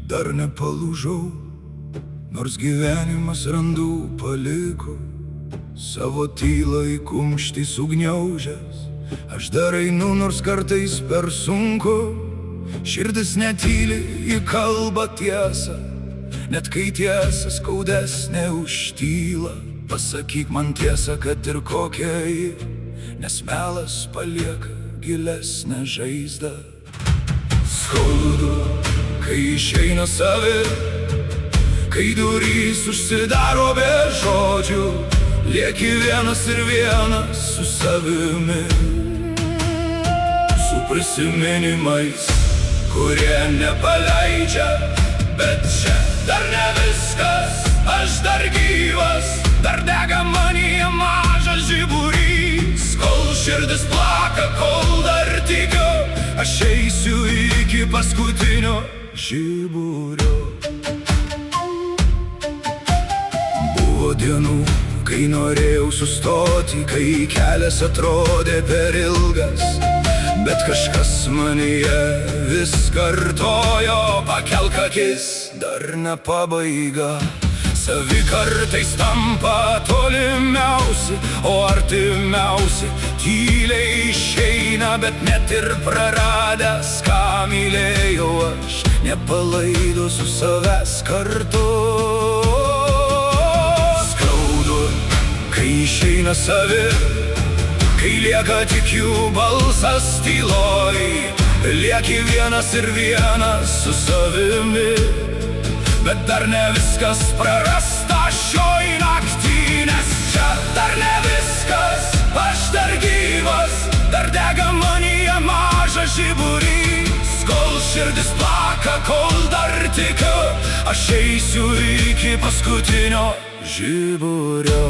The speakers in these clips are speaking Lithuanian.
dar nepalūžau, nors gyvenimas randų paliko savo tylą į kumštį sugniaužęs. Aš dar einu, nors kartais per sunku, širdis netyli, ji kalba tiesą, net kai tiesa skaudesnė už tylą. Pasakyk man tiesą, kad ir kokia ji, nes melas palieka gilesnę žaizdą. Skaudu, kai išeina savi, kai durys užsidaro be žodžių, lieki vienas ir vienas su savimi, su prisiminimais, kurie nepaleidžia. Bet čia dar ne viskas, aš dar gyvas, dar dega manyje mažas žiburys. Kol širdis plaka, kol dar tikiu, aš eisiu iki paskutinio žiburio. Buvo dienų, kai norėjau sustoti, kai kelias atrodė per ilgas, bet kažkas manyje vis kartojo: pakelk akis, dar ne pabaiga. Savi kartais tampa tolimiausi, o artimiausi tyliai išeina. Bet net ir praradęs, ką mylėjau aš, nepalaidosiu savęs kartu. Skaudu, kai išeina savi, kai lieka tik jų balsas tyloj, lieki vienas ir vienas su savimi. Bet dar ne viskas prarasta šioj naktį, nes čia dar ne viskas, aš dar gyvas, dar dega manyje mažas žiburys. Kol širdis plaka, kol dar tikiu, aš eisiu iki paskutinio žiburio.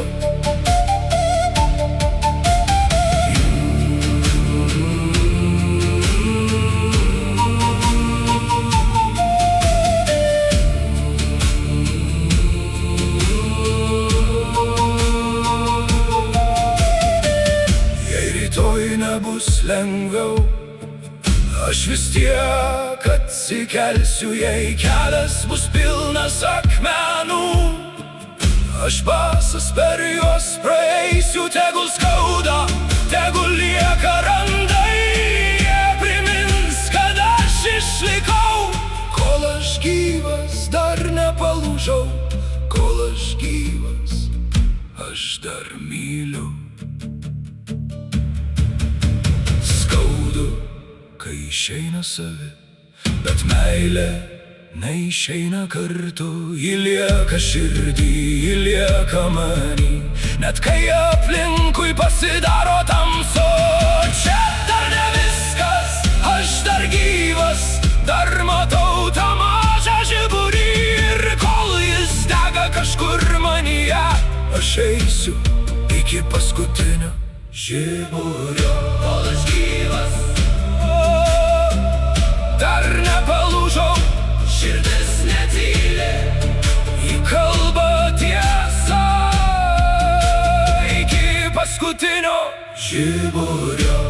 Nebus lengviau, aš vis tiek atsikelsiu, jei kelias bus pilnas akmenų. Aš basas per juos praeisiu, tegul skauda, tegul lieka randai. Jie primins, kad aš išlikau, kol aš gyvas, dar nepalūžau. Kol aš gyvas, aš dar myliu. Kai išeina savi, bet meilė neišeina kartu. Ji lieka širdį, ji lieka manį, net kai aplinkui pasidaro tamsu. Čia dar ne viskas, aš dar gyvas, dar matau tą mažą žiburį. Ir kol jis dega kažkur manyje, aš eisiu iki paskutinio žiburio. Kol aš gyvas, dar nepalūžau, širdis netyli, ji kalba tiesą iki paskutinio žiburio.